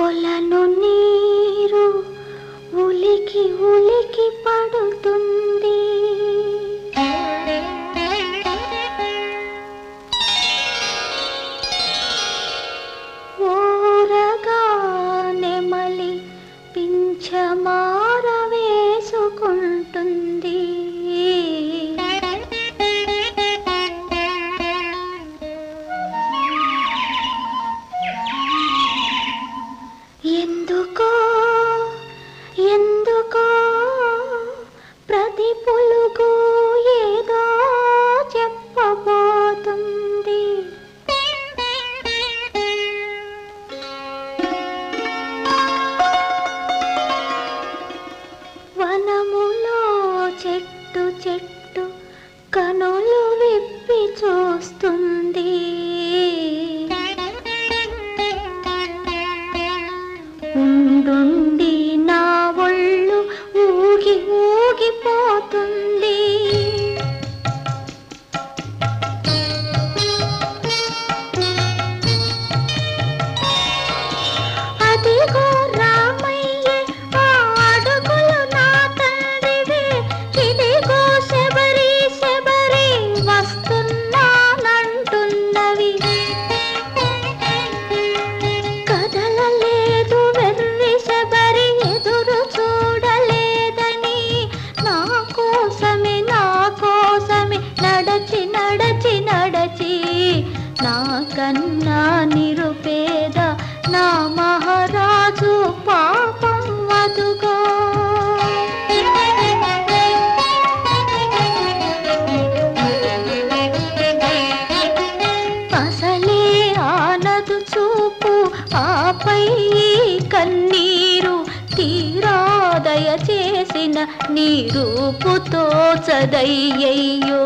కొలను నీరు ఉలికి ఉలికి పడుతుంది. ఓరగా నెమలి పింఛమార వేసుకుంటుంది. ఎందుకో ఎందుకో ప్రతి పులుగు ఏదో చెప్పబోతుంది. వనములో చెట్టు చెట్టు కనులు విప్పి చూస్తుంది. ఉండుండి నా ఒళ్ళు ఊగి ఊగిపోతుంది. అదిగో రామయ్యే ఆ అడుగులు నా తండ్రివే, ఇదిగో శబరి శబరి వస్తున్నానంటున్నవి. కదలలేదు వెర్రి శబరి ఎదురు చూడలేదని, నా కోసమే నడచి నడచి నడచి నా కన్నా నిరుపేద నా మహారాజు పాపం వదుగో. అసలే ఆనదు చూపు ఆపై కన్నీరు, తీరా దయచేసిన నీ రూపుతో చదయ్యయ్యో.